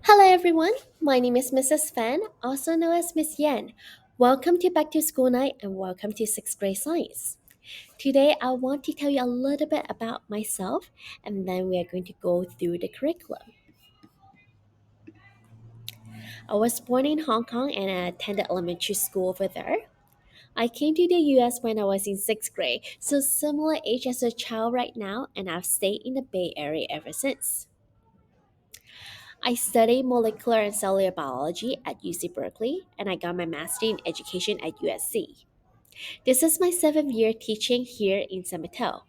Hello everyone, my name is Mrs. Fan, also known as Miss Yan. Welcome to Back to School Night and welcome to 6th grade science. Today I want to tell you a little bit about myself and then we are going to go through the curriculum. I was born in Hong Kong and I attended elementary school over there. I came to the US when I was in 6th grade, so similar age as a child right now, and I've stayed in the Bay Area ever since. I studied molecular and cellular biology at UC Berkeley, and I got my master's in education at USC. This is my seventh year teaching here in San Mateo.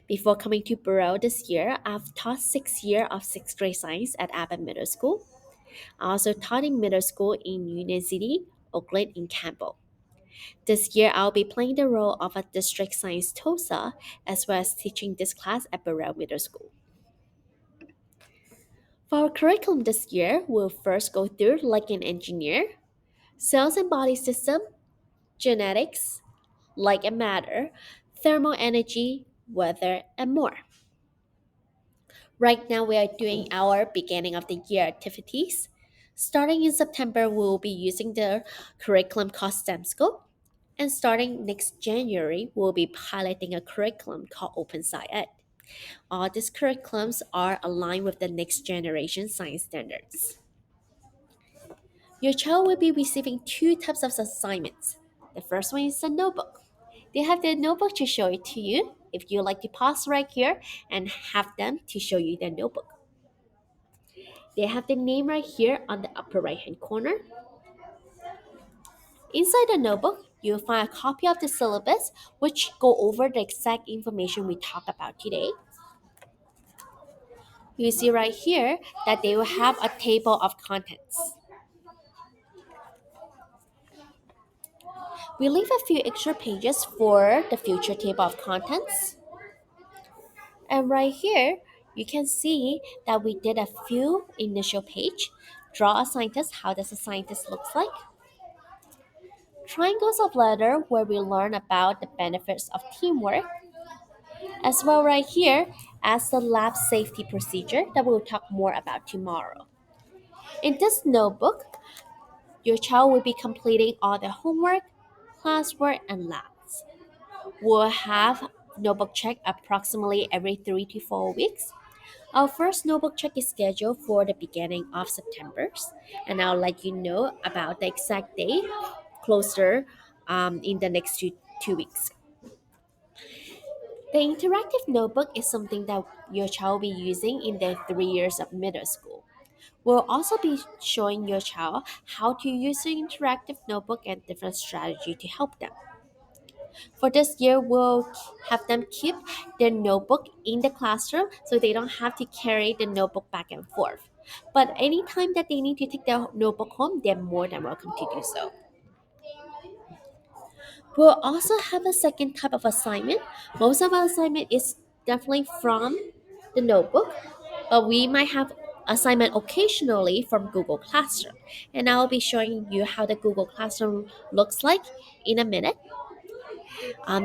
Before coming to Burrell this year, I've taught 6 years of sixth grade science at Abbott Middle School. I also taught in middle school in Union City, Oakland, and Campbell. This year, I'll be playing the role of a district science TOSA as well as teaching this class at Burrell Middle School. For our curriculum this year, we'll first go through like an engineer, cells and body system, genetics, like and matter, thermal energy, weather, and more. Right now, we are doing our beginning of the year activities. Starting in September, we will be using the curriculum called STEM Scope. And starting next January, we'll be piloting a curriculum called Open Ed. All these curriculums are aligned with the next generation science standards. Your child will be receiving two types of assignments. The first one is a notebook. They have their notebook to show it to you. If you like to pause right here and have them to show you their notebook. They have the name right here on the upper right hand corner. Inside the notebook, you'll find a copy of the syllabus which go over the exact information we talk about today. You see right here that they will have a table of contents. We leave a few extra pages for the future table of contents. And right here, you can see that we did a few initial page. Draw a scientist, how does a scientist looks like? Triangles of letter where we learn about the benefits of teamwork. As well right here as the lab safety procedure that we'll talk more about tomorrow. In this notebook, your child will be completing all the homework, classwork, and labs. We'll have notebook check approximately every 3 to 4 weeks. Our first notebook check is scheduled for the beginning of September, and I'll let you know about the exact day closer in the next two weeks. The interactive notebook is something that your child will be using in their 3 years of middle school. We'll also be showing your child how to use the interactive notebook and different strategy to help them. For this year, we'll have them keep their notebook in the classroom so they don't have to carry the notebook back and forth. But anytime that they need to take their notebook home, they're more than welcome to do so. We'll also have a second type of assignment. Most of our assignment is definitely from the notebook, but we might have assignment occasionally from Google Classroom. And I'll be showing you how the Google Classroom looks like in a minute.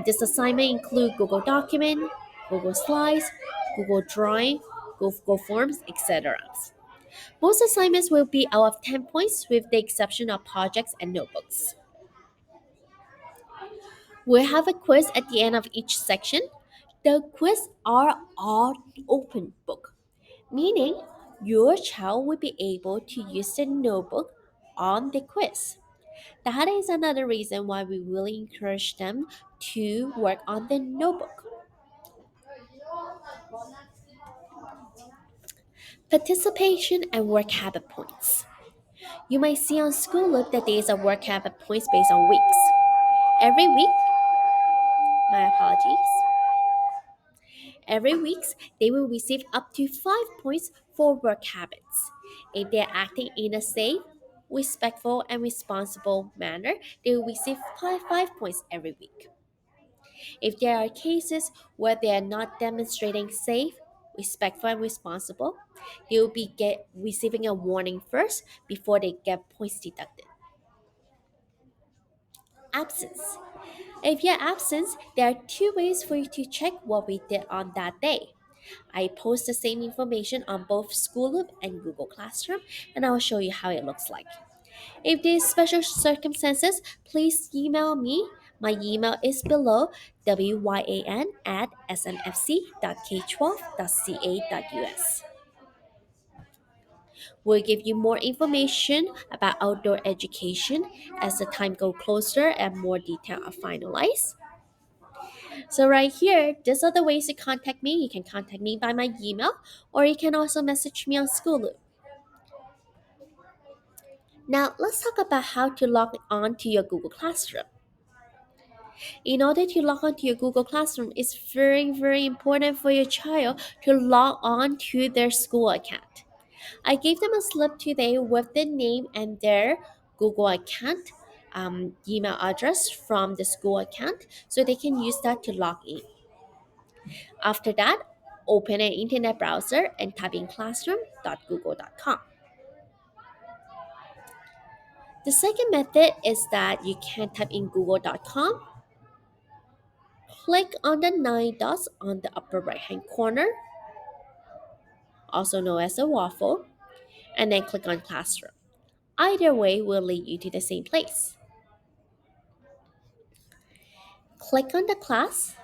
This assignment include Google Document, Google Slides, Google Drawing, Google Forms, etc. Most assignments will be out of 10 points with the exception of projects and notebooks. We'll have a quiz at the end of each section. The quiz are all open book, meaning your child will be able to use the notebook on the quiz. That is another reason why we really encourage them to work on the notebook. Participation and work habit points. You might see on School Look that there is a work habit points based on weeks. Every week, my apologies. Every week, they will receive up to 5 points for work habits. If they are acting in a safe, respectful, and responsible manner, they will receive 5 points every week. If there are cases where they are not demonstrating safe, respectful, and responsible, they will be receiving a warning first before they get points deducted. Absence. If you're absent, there are two ways for you to check what we did on that day. I post the same information on both School Loop and Google Classroom, and I will show you how it looks like. If there's special circumstances, please email me. My email is below wyan@snfc.k12.ca.us. We'll give you more information about outdoor education as the time goes closer and more details are finalized. So right here, these are the ways to contact me. You can contact me by my email, or you can also message me on School Loop. Now let's talk about how to log on to your Google Classroom. In order to log on to your Google Classroom, it's very important for your child to log on to their school account. I gave them a slip today with the name and their Google account email address from the school account so they can use that to log in. After that, open an internet browser and type in classroom.google.com. The second method is that you can type in google.com, click on the nine dots on the upper right hand corner, also known as a waffle, and then click on Classroom. Either way will lead you to the same place. Click on the class,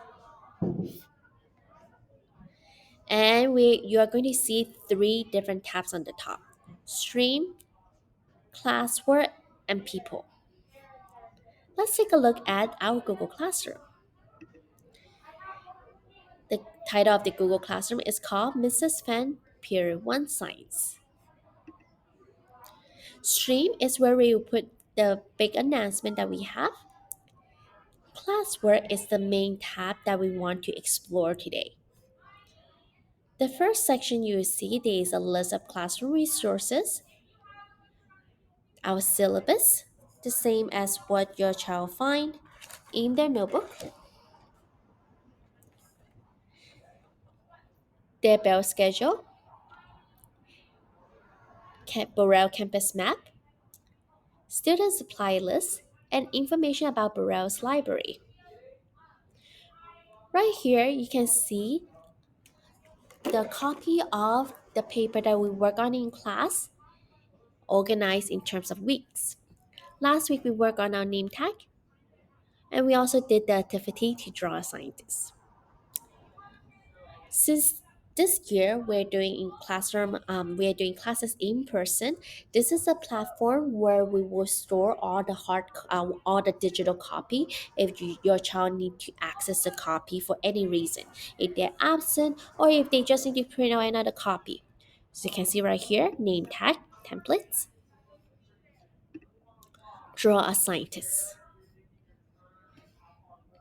and you are going to see three different tabs on the top: Stream, Classwork, and People. Let's take a look at our Google Classroom. The title of the Google Classroom is called Mrs. Fan Period 1 Science. Stream is where we will put the big announcement that we have. Classwork is the main tab that we want to explore today. The first section you will see there is a list of classroom resources, our syllabus, the same as what your child find in their notebook, their bell schedule, Burrell campus map, student supply list, and information about Burrell's library. Right here, you can see the copy of the paper that we work on in class, organized in terms of weeks. Last week, we worked on our name tag, and we also did the activity to draw a scientist. Since this year we're doing classes in person. This is a platform where we will store all the digital copy if your child need to access the copy for any reason, if they're absent or if they just need to print out another copy. So you can see right here, name tag, templates, draw a scientist.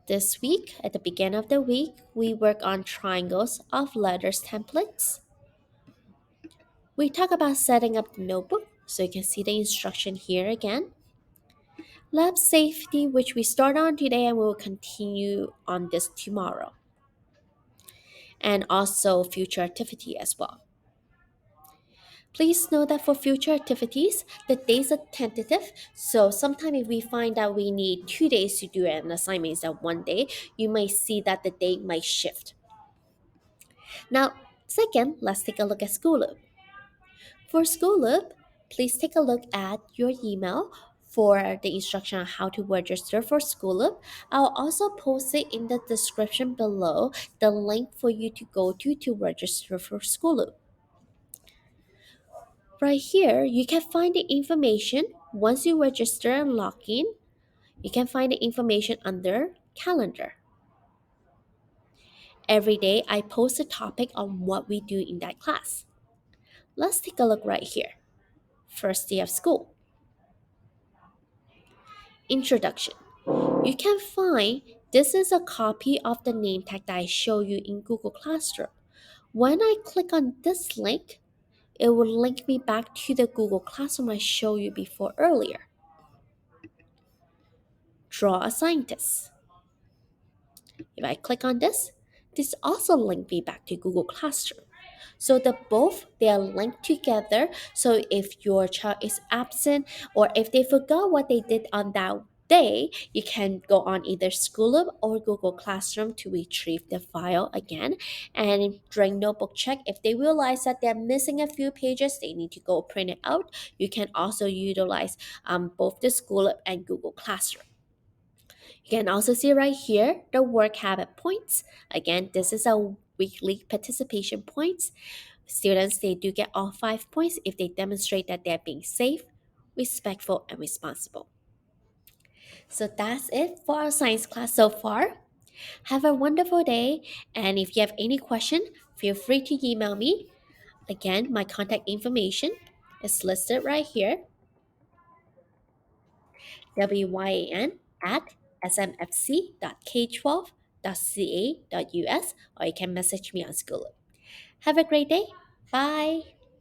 This week, at the beginning of the week, we work on triangles of letters templates. We talk about setting up the notebook, so you can see the instruction here again. Lab safety, which we start on today and we will continue on this tomorrow. And also future activity as well. Please note that for future activities, the days are tentative. So sometimes if we find that we need 2 days to do an assignment instead of 1 day, you might see that the date might shift. Now, second, let's take a look at School Loop. For School Loop, please take a look at your email for the instruction on how to register for School Loop. I'll also post it in the description below, the link for you to go to register for School Loop. Right here, you can find the information. Once you register and log in, you can find the information under Calendar. Every day, I post a topic on what we do in that class. Let's take a look right here. First day of school. Introduction. You can find this is a copy of the name tag that I show you in Google Classroom. When I click on this link, it will link me back to the Google Classroom I showed you before earlier. Draw a scientist. If I click on this also links me back to Google Classroom. So they are linked together. So if your child is absent or if they forgot what they did on that day, you can go on either Schooloop or Google Classroom to retrieve the file again. And during notebook check, if they realize that they're missing a few pages, they need to go print it out. You can also utilize both the Schooloop and Google Classroom. You can also see right here the work habit points. Again, this is a weekly participation points. Students, they do get all 5 points if they demonstrate that they're being safe, respectful, and responsible. So that's it for our science class so far. Have a wonderful day, and if you have any question, feel free to email me. Again, my contact information is listed right here, WYAN at smfc.k12.ca.us, or you can message me on School. Have a great day. Bye.